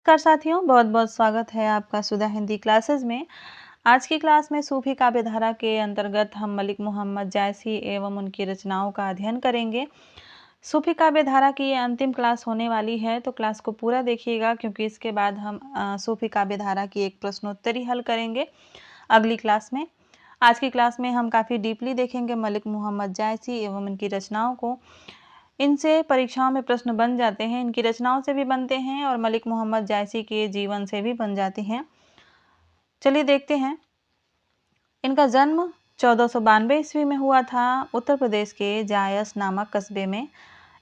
नमस्कार साथियों, बहुत बहुत स्वागत है आपका सुधा हिंदी क्लासेस में। आज की क्लास में सूफी काव्य धारा के अंतर्गत हम मलिक मोहम्मद जायसी एवं उनकी रचनाओं का अध्ययन करेंगे। सूफी काव्य धारा की ये अंतिम क्लास होने वाली है, तो क्लास को पूरा देखिएगा क्योंकि इसके बाद हम सूफी काव्य धारा की एक प्रश्नोत्तरी हल करेंगे अगली क्लास में। आज की क्लास में हम काफ़ी डीपली देखेंगे मलिक मोहम्मद जायसी एवं उनकी रचनाओं को। इनसे परीक्षाओं में प्रश्न बन जाते हैं, इनकी रचनाओं से भी बनते हैं और मलिक मोहम्मद जायसी के जीवन से भी बन जाते हैं। चलिए देखते हैं। इनका जन्म 1492 ईस्वी में हुआ था, उत्तर प्रदेश के जायस नामक कस्बे में।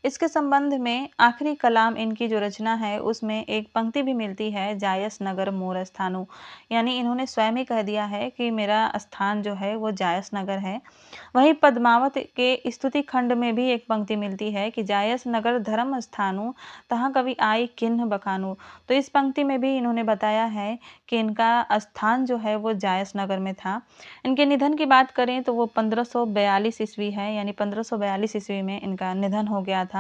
इसके संबंध में आखिरी कलाम इनकी जो रचना है उसमें एक पंक्ति भी मिलती है, जायस नगर मोर स्थानु, यानी इन्होंने स्वयं ही कह दिया है कि मेरा स्थान जो है वो जायस नगर है। वहीं पद्मावत के स्तुति खंड में भी एक पंक्ति मिलती है कि जायस नगर धर्म स्थानु तहाँ कवि आई किन्ह बखानु। तो इस पंक्ति में भी इन्होंने बताया है कि इनका स्थान जो है वो जायस नगर में था। इनके निधन की बात करें तो वो 1542 ईस्वी है, यानी 1542 ईस्वी में इनका निधन हो गया था।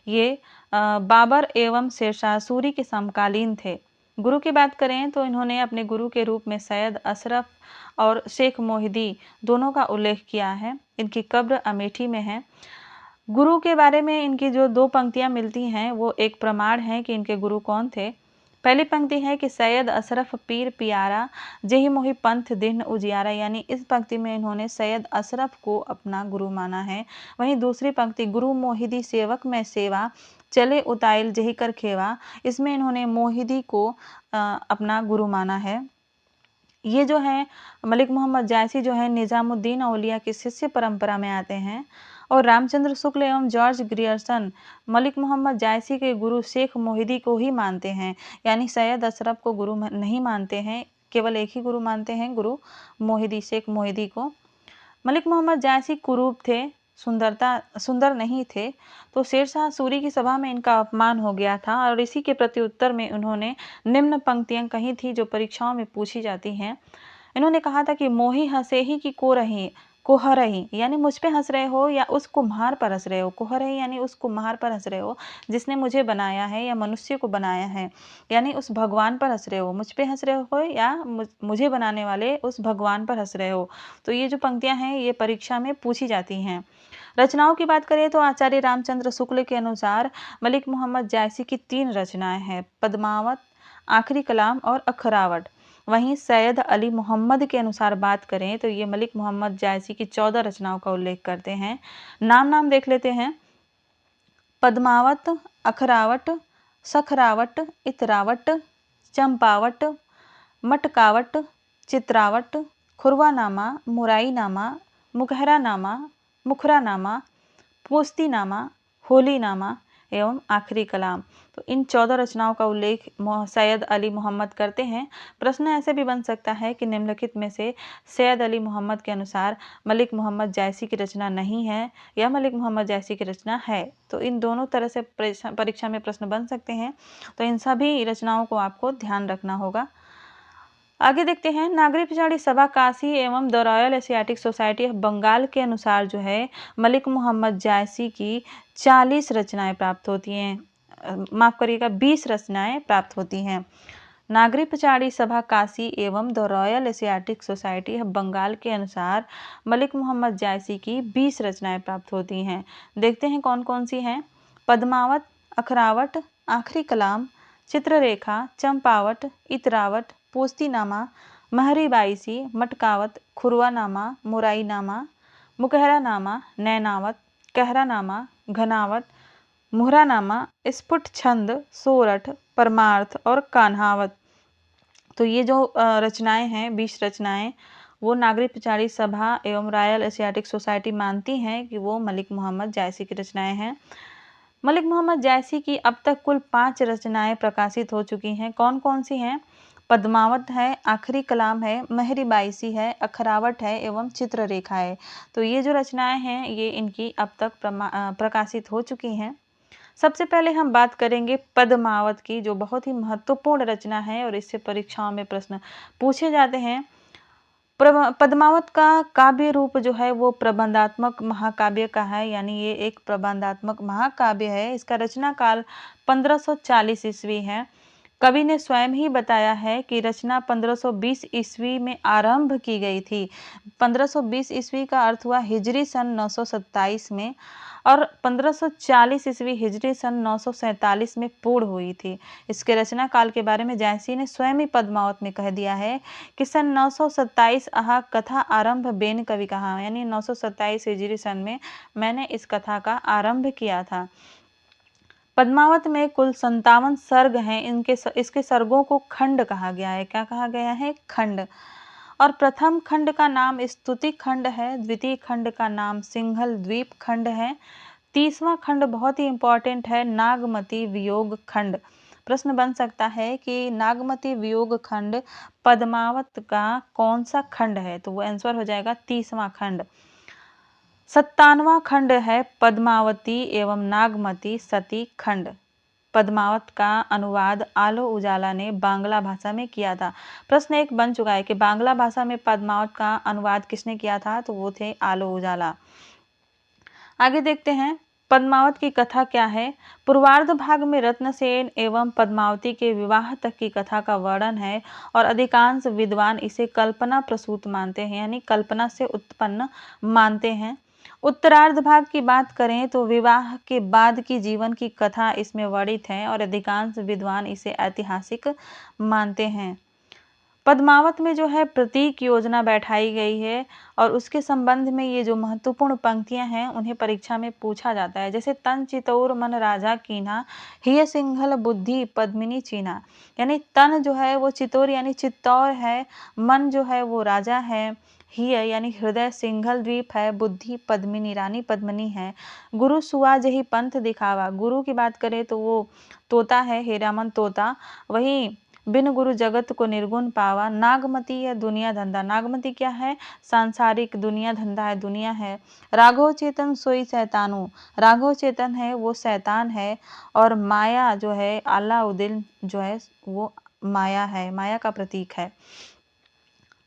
ये बाबर एवं शेरशाह सूरी के समकालीन थे। गुरु की बात करें तो इन्होंने अपने गुरु के रूप में सैयद अशरफ और शेख मोहिदी दोनों का उल्लेख किया है। इनकी कब्र अमेठी में है। गुरु के बारे में इनकी जो दो पंक्तियां मिलती हैं वो एक प्रमाण है कि इनके गुरु कौन थे। पहली पंक्ति है कि सैयद अशरफ पीर पियारा जेहि मोहि पंथ दिन उजियारा, यानी इस पंक्ति में इन्होंने सैयद अशरफ को अपना गुरु माना है। वहीं दूसरी पंक्ति गुरु मोहिदी सेवक में सेवा चले उताइल जेहि कर खेवा, इसमें इन्होंने मोहिदी को अपना गुरु माना है। ये जो है मलिक मोहम्मद जायसी जो है निज़ामुद्दीन औलिया की शिष्य परंपरा में आते हैं और रामचंद्र शुक्ल एवं जॉर्ज ग्रियर्सन मलिक मोहम्मद जायसी के गुरु शेख मोहिदी को ही मानते हैं, यानी सैयद अशरफ को गुरु नहीं मानते हैं, केवल एक ही गुरु मानते हैं, गुरु मोहिदी, शेख मोहिदी को। मलिक मोहम्मद जायसी कुरूप थे, सुंदर नहीं थे, तो शेरशाह सूरी की सभा में इनका अपमान हो गया था और इसी के प्रत्युत्तर में उन्होंने निम्न पंक्तियां कही थी जो परीक्षाओं में पूछी जाती हैं। इन्होंने कहा था कि मोही हंसे ही कि को हरही, यानी मुझ पे हंस रहे हो या उस कुम्हार पर हंस रहे हो। कोहरही यानी उस कुम्हार पर हंस रहे हो जिसने मुझे बनाया है या मनुष्य को बनाया है, यानी उस भगवान पर हंस रहे हो। मुझ पे हंस रहे हो या मुझे बनाने वाले उस भगवान पर हंस रहे हो। तो ये जो पंक्तियां हैं ये परीक्षा में पूछी जाती हैं। रचनाओं की बात करें तो आचार्य रामचंद्र शुक्ल के अनुसार मलिक मोहम्मद जायसी की 3 रचनाएं हैं, पद्मावत, आखिरी कलाम और अखरावट। वहीं सैयद अली मोहम्मद के अनुसार बात करें तो ये मलिक मोहम्मद जायसी की 14 रचनाओं का उल्लेख करते हैं। नाम देख लेते हैं। पद्मावत, अखरावट, सखरावट, इतरावट, चंपावट, मटकावट, चित्रावट, खुरवानामा, मुराईनामा, मुखहरानामा, मुखरानामा, पोस्तीनामा, होलीनामा एवं आखिरी कलाम। तो इन 14 रचनाओं का उल्लेख सैयद अली मोहम्मद करते हैं। प्रश्न ऐसे भी बन सकता है कि निम्नलिखित में से सैयद अली मोहम्मद के अनुसार मलिक मोहम्मद जायसी की रचना नहीं है या मलिक मोहम्मद जायसी की रचना है। तो इन दोनों तरह से परीक्षा में प्रश्न बन सकते हैं, तो इन सभी रचनाओं को आपको ध्यान रखना होगा। आगे देखते हैं। नागरी पिछाड़ी सभा काशी एवं the Royal Asiatic Society of Bengal के अनुसार जो है मलिक मोहम्मद जायसी की 40 रचनाएं प्राप्त होती हैं, माफ करिएगा 20 रचनाएं प्राप्त होती हैं। नागरी पिछाड़ी सभा काशी एवं the Royal Asiatic Society of Bengal के अनुसार मलिक मोहम्मद जायसी की 20 रचनाएं प्राप्त होती हैं। देखते हैं कौन कौन सी हैं। पद्मावत, अखरावट, आखिरी कलाम, चित्ररेखा, चंपावट, इतरावट, पोस्तीनामा, महरीबाईसी, मटकावत, खुरवानामा, मुराईनामा, मुकहरानामा, नैनावत, कहरानामा, घनावत, मुहरानामा, स्फुट छंद, सोरठ, परमार्थ और कान्हावत। तो ये जो रचनाएं हैं 20 रचनाएं वो नागरिक पिछाड़ी सभा एवं रॉयल एशियाटिक सोसाइटी मानती हैं कि वो मलिक मोहम्मद जायसी की रचनाएं हैं। मलिक मोहम्मद जायसी की अब तक कुल 5 रचनाएं प्रकाशित हो चुकी हैं। कौन कौन सी हैं? पद्मावत है, आखिरी कलाम है, महरीबाईसी है, अखरावट है एवं चित्ररेखा है। तो ये जो रचनाएं हैं ये इनकी अब तक प्रकाशित हो चुकी हैं। सबसे पहले हम बात करेंगे पद्मावत की, जो बहुत ही महत्वपूर्ण रचना है और इससे परीक्षाओं में प्रश्न पूछे जाते हैं। पद्मावत का काव्य रूप जो है वो प्रबंधात्मक महाकाव्य का है, यानी ये एक प्रबंधात्मक महाकाव्य है। इसका रचना काल 1540 ईस्वी है। कवि ने स्वयं ही बताया है कि रचना 1520 ईस्वी में आरंभ की गई थी। 1520 ईस्वी का अर्थ हुआ हिजरी सन 927 में, और 1540 ईस्वी हिजरी सन 947 में पूर्ण हुई थी। इसके रचना काल के बारे में जायसी ने स्वयं ही पद्मावत में कह दिया है कि सन 927 आह कथा आरंभ बेन कवि कहा, यानी 927 हिजरी सन में मैंने इस कथा का आरंभ किया था। पद्मावत में कुल 57 सर्ग हैं। इसके सर्गों को खंड कहा गया है। क्या कहा गया है? खंड। और प्रथम खंड का नाम स्तुति खंड है, द्वितीय खंड का नाम सिंघल द्वीप खंड है, तीसवां खंड बहुत ही इंपॉर्टेंट है, नागमती वियोग खंड। प्रश्न बन सकता है कि नागमती वियोग खंड पद्मावत का कौन सा खंड है? तो वो आंसर हो जाएगा तीसवां खंड। 57वां खंड है पद्मावती एवं नागमती सती खंड। पद्मावत का अनुवाद आलो उजाला ने बांग्ला भाषा में किया था। प्रश्न एक बन चुका है कि बांग्ला भाषा में पद्मावत का अनुवाद किसने किया था? तो वो थे आलो उजाला। आगे देखते हैं पद्मावत की कथा क्या है। पूर्वार्ध भाग में रत्नसेन एवं पद्मावती के विवाह तक की कथा का वर्णन है और अधिकांश विद्वान इसे कल्पना प्रसूत मानते हैं, यानी कल्पना से उत्पन्न मानते हैं। उत्तरार्ध भाग की बात करें तो विवाह के बाद की जीवन की कथा इसमें वर्णित है और अधिकांश विद्वान इसे ऐतिहासिक मानते हैं। पद्मावत में जो है प्रतीक योजना बैठाई गई है और उसके संबंध में ये जो महत्वपूर्ण पंक्तियां हैं उन्हें परीक्षा में पूछा जाता है। जैसे तन चितौर मन राजा कीन्हा, हिय सिंघल बुद्धि पद्मिनी चीना, यानी तन जो है वो चितौर यानी चित्तौर है, मन जो है वो राजा है, हिय यानी हृदय सिंघल द्वीप है, बुद्धि पद्मिनी रानी पद्मिनी है, गुरु सुआ जही पंथ दिखावा। गुरु की बात करें तो वो तोता है, हीरामन तोता। वही बिन गुरु जगत को निर्गुण पावा। नागमती है दुनिया धंधा। नागमती क्या है? सांसारिक दुनिया धंधा है, दुनिया है। राघव चेतन सोई शैतानु। राघव चेतन है वो शैतान है। और माया जो है अलाउद्दीन जो है वो माया है, माया का प्रतीक है।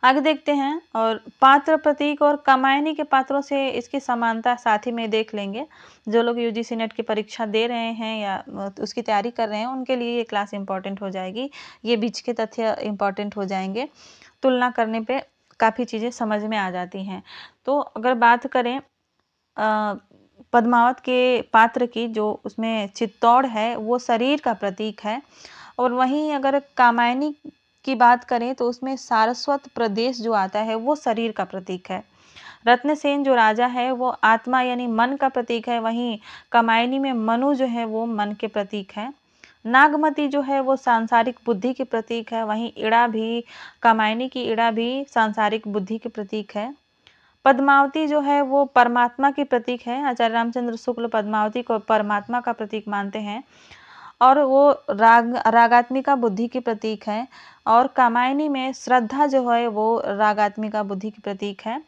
आगे देखते हैं और पात्र प्रतीक और कामायनी के पात्रों से इसकी समानता साथ ही में देख लेंगे। जो लोग यूजीसी नेट की परीक्षा दे रहे हैं या उसकी तैयारी कर रहे हैं उनके लिए ये क्लास इंपॉर्टेंट हो जाएगी। ये बीच के तथ्य इंपॉर्टेंट हो जाएंगे। तुलना करने पे काफ़ी चीज़ें समझ में आ जाती हैं। तो अगर बात करें पद्मावत के पात्र की, जो उसमें चित्तौड़ है वो शरीर का प्रतीक है। और वहीं अगर कामायनी की बात करें तो उसमें सारस्वत प्रदेश जो आता है वो शरीर का प्रतीक है। रत्नसेन जो राजा है वो आत्मा यानी मन का प्रतीक है। वहीं कामायनी में मनु जो है वो मन के प्रतीक है। नागमती जो है वो सांसारिक बुद्धि के प्रतीक है। वहीं इड़ा भी, कामायनी की इड़ा भी सांसारिक बुद्धि के प्रतीक है। पद्मावती जो है वो परमात्मा की प्रतीक है। आचार्य रामचंद्र शुक्ल पद्मावती को परमात्मा का प्रतीक मानते हैं और वो रागात्मिका बुद्धि की प्रतीक है। और कामायनी में श्रद्धा जो है वो रागात्मिका बुद्धि की प्रतीक है।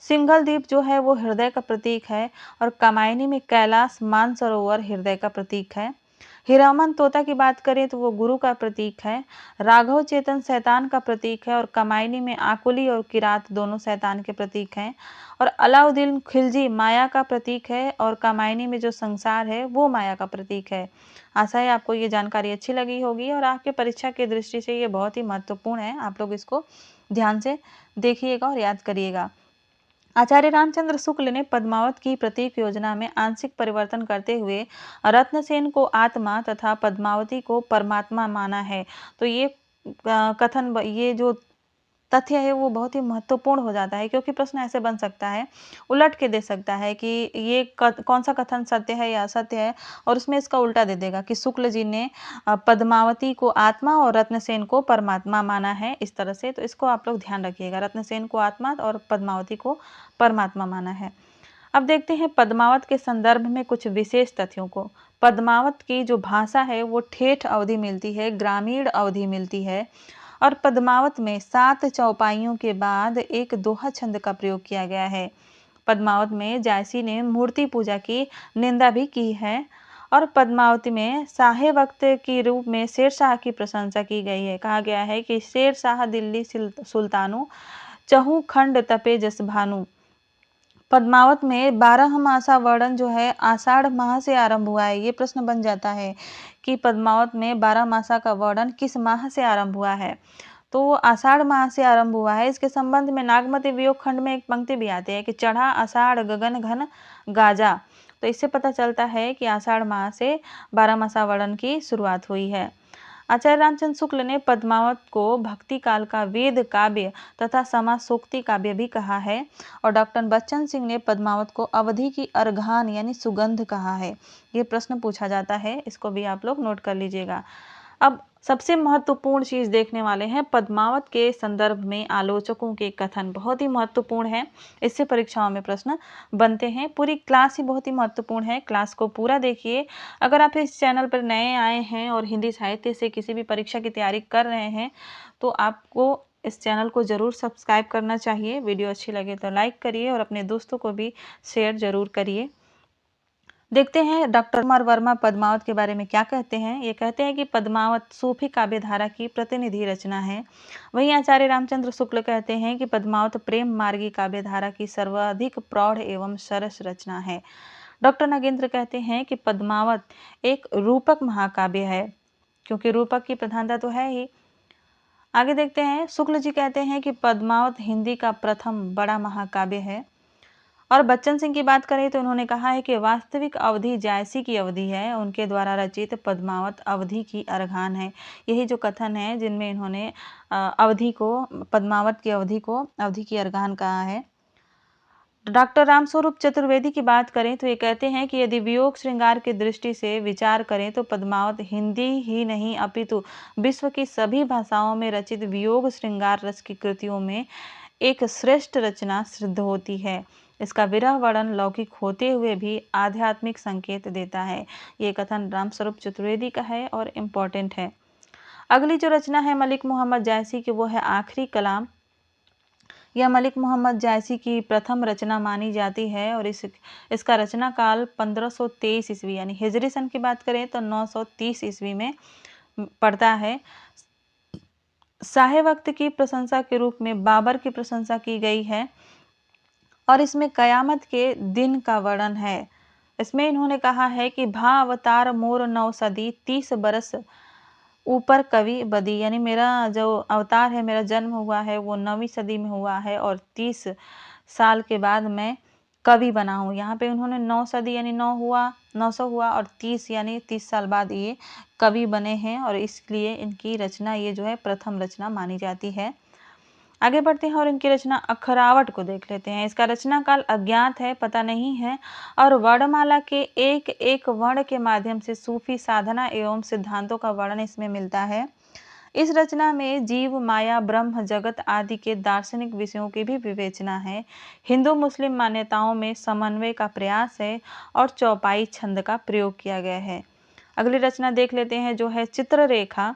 सिंघल द्वीप जो है वो हृदय का प्रतीक है और कामायनी में कैलाश मानसरोवर हृदय का प्रतीक है। हीरामन तोता की बात करें तो वो गुरु का प्रतीक है। राघव चेतन शैतान का प्रतीक है और कामायनी में आकुली और किरात दोनों शैतान के प्रतीक हैं। और अलाउद्दीन खिलजी माया का प्रतीक है और कामायनी में जो संसार है वो माया का प्रतीक है। आशा है आपको ये जानकारी अच्छी लगी होगी और आपके परीक्षा की दृष्टि से ये बहुत ही महत्वपूर्ण है। आप लोग इसको ध्यान से देखिएगा और याद करिएगा। आचार्य रामचंद्र शुक्ल ने पद्मावत की प्रतीक योजना में आंशिक परिवर्तन करते हुए रत्नसेन को आत्मा तथा पद्मावती को परमात्मा माना है। तो ये कथन, ये जो तथ्य है वो बहुत ही महत्वपूर्ण हो जाता है, क्योंकि प्रश्न ऐसे बन सकता है, उलट के दे सकता है कि ये कौन सा कथन सत्य है या असत्य है, और उसमें इसका उल्टा दे देगा कि शुक्ल जी ने पद्मावती को आत्मा और रत्नसेन को परमात्मा माना है, इस तरह से। तो इसको आप लोग ध्यान रखिएगा, रत्नसेन को आत्मा और पद्मावती को परमात्मा माना है। अब देखते हैं पद्मावत के संदर्भ में कुछ विशेष तथ्यों को। पद्मावत की जो भाषा है वो ठेठ अवधि मिलती है, ग्रामीण अवधि मिलती है। और पद्मावत में 7 चौपाइयों के बाद एक दोहा छंद का प्रयोग किया गया है। पद्मावत में जायसी ने मूर्ति पूजा की निंदा भी की है। और पद्मावती में शाहे वक्त के रूप में शेरशाह की प्रशंसा की गई है। कहा गया है कि शेरशाह दिल्ली सुल्तानु चहु खंड तपे जस भानु। पद्मावत में 12 मासा वर्णन जो है आषाढ़ माह से आरंभ हुआ है। ये प्रश्न बन जाता है कि पद्मावत में 12 मासा का वर्णन किस माह से आरंभ हुआ है? तो वो आषाढ़ माह से आरंभ हुआ है। इसके संबंध में नागमती वियोग खंड में एक पंक्ति भी आती है कि चढ़ा आषाढ़ गगन घन गाजा। तो इससे पता चलता है कि आषाढ़ माह से 12 मासा वर्णन की शुरुआत हुई है। आचार्य रामचंद्र शुक्ल ने पद्मावत को भक्ति काल का वेद काव्य तथा समासोक्ति काव्य भी कहा है और डॉक्टर बच्चन सिंह ने पद्मावत को अवधि की अर्घान यानी सुगंध कहा है। ये प्रश्न पूछा जाता है, इसको भी आप लोग नोट कर लीजिएगा। अब सबसे महत्वपूर्ण चीज देखने वाले हैं पद्मावत के संदर्भ में आलोचकों के कथन, बहुत ही महत्वपूर्ण है। इससे परीक्षाओं में प्रश्न बनते हैं। पूरी क्लास ही बहुत ही महत्वपूर्ण है, क्लास को पूरा देखिए। अगर आप इस चैनल पर नए आए हैं और हिंदी साहित्य से किसी भी परीक्षा की तैयारी कर रहे हैं तो आपको इस चैनल को जरूर सब्सक्राइब करना चाहिए। वीडियो अच्छी लगे तो लाइक करिए और अपने दोस्तों को भी शेयर जरूर करिए। देखते हैं डॉक्टर कुमार वर्मा पद्मावत के बारे में क्या कहते हैं। ये कहते हैं कि पद्मावत सूफी काव्य धारा की प्रतिनिधि रचना है। वहीं आचार्य रामचंद्र शुक्ल कहते हैं कि पद्मावत प्रेम मार्गी काव्य धारा की सर्वाधिक प्रौढ़ एवं सरस रचना है। डॉक्टर नागेंद्र कहते हैं कि पद्मावत एक रूपक महाकाव्य है, क्योंकि रूपक की प्रधानता तो है ही। आगे देखते हैं, शुक्ल जी कहते हैं कि पद्मावत हिंदी का प्रथम बड़ा महाकाव्य है। और बच्चन सिंह की बात करें तो उन्होंने कहा है कि वास्तविक अवधि जायसी की अवधि है, उनके द्वारा रचित पद्मावत अवधि की अर्घान है। यही जो कथन है जिनमें इन्होंने अवधि को, पद्मावत की अवधि को अवधि की अर्घान कहा है। डॉक्टर रामस्वरूप चतुर्वेदी की बात करें तो ये कहते हैं कि यदि वियोग श्रृंगार की दृष्टि से विचार करें तो पद्मावत हिंदी ही नहीं अपितु विश्व की सभी भाषाओं में रचित वियोग श्रृंगार रस की कृतियों में एक श्रेष्ठ रचना सिद्ध होती है। इसका विरह वर्णन लौकिक होते हुए भी आध्यात्मिक संकेत देता है। ये कथन रामस्वरूप चतुर्वेदी का है और इम्पोर्टेंट है। अगली जो रचना है मलिक मोहम्मद जायसी की, वो है आखिरी कलाम। यह मलिक मोहम्मद जायसी की प्रथम रचना मानी जाती है और इसका रचना काल 1523 ईस्वी यानी हिजरी सन की बात करें तो 930 ईस्वी में पड़ता है। शाहे वक्त की प्रशंसा के रूप में बाबर की प्रशंसा की गई है और इसमें कयामत के दिन का वर्णन है। इसमें इन्होंने कहा है कि भा अवतार मोर 9 सदी 30 बरस ऊपर कवि बदी, यानी मेरा जो अवतार है, मेरा जन्म हुआ है वो 9वीं सदी में हुआ है और 30 साल के बाद मैं कवि बना हूँ। यहाँ पे उन्होंने 9 सदी यानी 900 हुआ और 30 यानी 30 साल बाद ये कवि बने हैं और इसलिए इनकी रचना ये जो है प्रथम रचना मानी जाती है। आगे बढ़ते हैं और इनकी रचना अखरावट को देख लेते हैं। इसका रचना काल अज्ञात है, पता नहीं है और वर्णमाला के एक एक वर्ण के माध्यम से सूफी साधना एवं सिद्धांतों का वर्णन इसमें मिलता है। इस रचना में जीव, माया, ब्रह्म, जगत आदि के दार्शनिक विषयों की भी विवेचना है। हिंदू मुस्लिम मान्यताओं में समन्वय का प्रयास है और चौपाई छंद का प्रयोग किया गया है। अगली रचना देख लेते हैं जो है चित्ररेखा।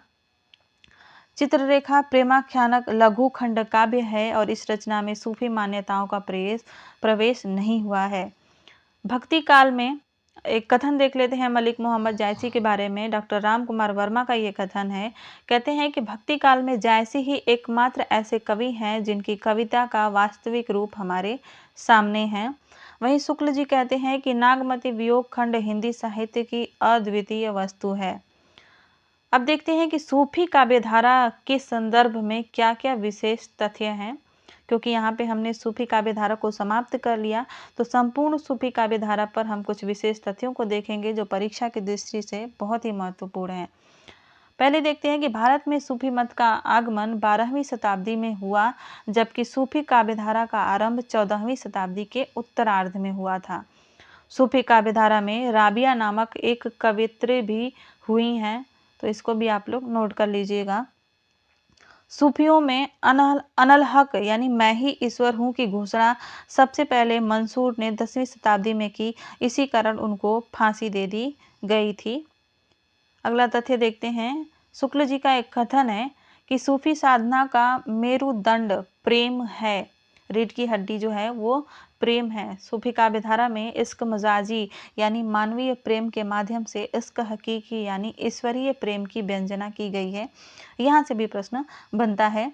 चित्ररेखा प्रेमाख्यानक लघु खंड काव्य है और इस रचना में सूफी मान्यताओं का प्रवेश नहीं हुआ है। भक्ति काल में एक कथन देख लेते हैं मलिक मोहम्मद जायसी के बारे में। डॉक्टर राम कुमार वर्मा का ये कथन है, कहते हैं कि भक्ति काल में जायसी ही एकमात्र ऐसे कवि हैं जिनकी कविता का वास्तविक रूप हमारे सामने है। वहीं शुक्ल जी कहते हैं कि नागमती वियोग खंड हिंदी साहित्य की अद्वितीय वस्तु है। अब देखते हैं कि सूफी काव्यधारा के संदर्भ में क्या क्या विशेष तथ्य हैं, क्योंकि यहाँ पे हमने सूफी काव्यधारा को समाप्त कर लिया तो संपूर्ण सूफी काव्यधारा पर हम कुछ विशेष तथ्यों को देखेंगे जो परीक्षा की दृष्टि से बहुत ही महत्वपूर्ण है। पहले देखते हैं कि भारत में सूफी मत का आगमन 12वीं शताब्दी में हुआ, जबकि सूफी काव्यधारा का आरंभ 14वीं शताब्दी के उत्तरार्ध में हुआ था। सूफी काव्यधारा में राबिया नामक एक कवियत्री भी हुई हैं, तो इसको भी आप लोग नोट कर लीजिएगा। सूफियों में अनल हक यानी मैं ही ईश्वर हूँ की घोषणा सबसे पहले मंसूर ने 10वीं शताब्दी में की, इसी कारण उनको फांसी दे दी गई थी। अगला तथ्य देखते हैं, शुक्ल जी का एक कथन है कि सूफी साधना का मेरुदंड प्रेम है। रीढ़ की हड्डी जो है वो प्रेम है। सूफी काव्यधारा में इश्क मजाजी यानी मानवीय प्रेम के माध्यम से इश्क हकीकी यानी ईश्वरीय प्रेम की व्यंजना की गई है। यहाँ से भी प्रश्न बनता है।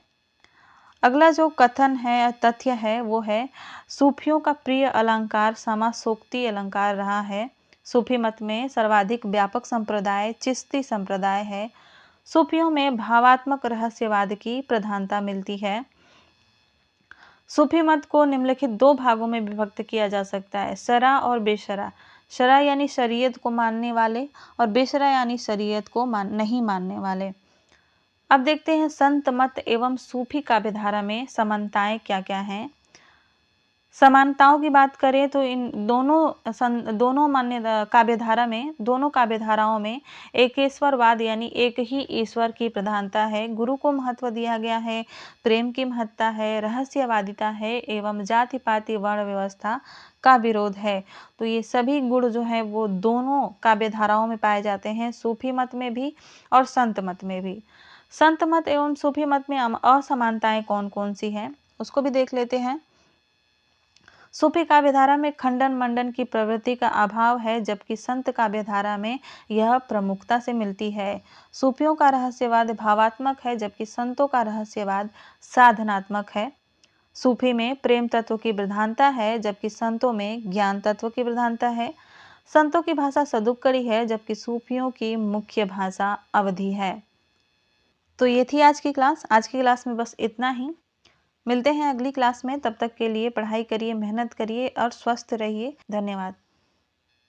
अगला जो कथन है, तथ्य है, वो है सूफियों का प्रिय अलंकार समासोक्ति अलंकार रहा है। सूफी मत में सर्वाधिक व्यापक संप्रदाय चिश्ती संप्रदाय है। सूफियों में भावात्मक रहस्यवाद की प्रधानता मिलती है। सूफी मत को निम्नलिखित दो भागों में विभक्त किया जा सकता है, शरा और बेशरा। शरा यानी शरीयत को मानने वाले और बेशरा यानी शरीयत को नहीं मानने वाले। अब देखते हैं संत मत एवं सूफी काव्यधारा में समानताएं क्या क्या हैं। समानताओं की बात करें तो इन दोनों मान्य काव्यधारा में दोनों काव्यधाराओं में एकेश्वरवाद यानी एक ही ईश्वर की प्रधानता है, गुरु को महत्व दिया गया है, प्रेम की महत्ता है, रहस्यवादिता है एवं जाति पाति वर्ण व्यवस्था का विरोध है। तो ये सभी गुण जो है वो दोनों काव्यधाराओं में पाए जाते हैं, सूफी मत में भी और संत मत में भी। संत मत एवं सूफी मत में असमानताएं कौन कौन सी हैं उसको भी देख लेते हैं। सूफी काव्यधारा में खंडन मंडन की प्रवृत्ति का अभाव है, जबकि संत काव्यधारा में यह प्रमुखता से मिलती है। सूफियों का रहस्यवाद भावात्मक है, जबकि संतों का रहस्यवाद साधनात्मक है। सूफी में प्रेम तत्व की प्रधानता है, जबकि संतों में ज्ञान तत्व की प्रधानता है। संतों की भाषा सदुक्कड़ी है, जबकि सूफियों की मुख्य भाषा अवधी है। तो ये थी आज की क्लास। आज की क्लास में बस इतना ही। मिलते हैं अगली क्लास में, तब तक के लिए पढ़ाई करिए, मेहनत करिए और स्वस्थ रहिए। धन्यवाद।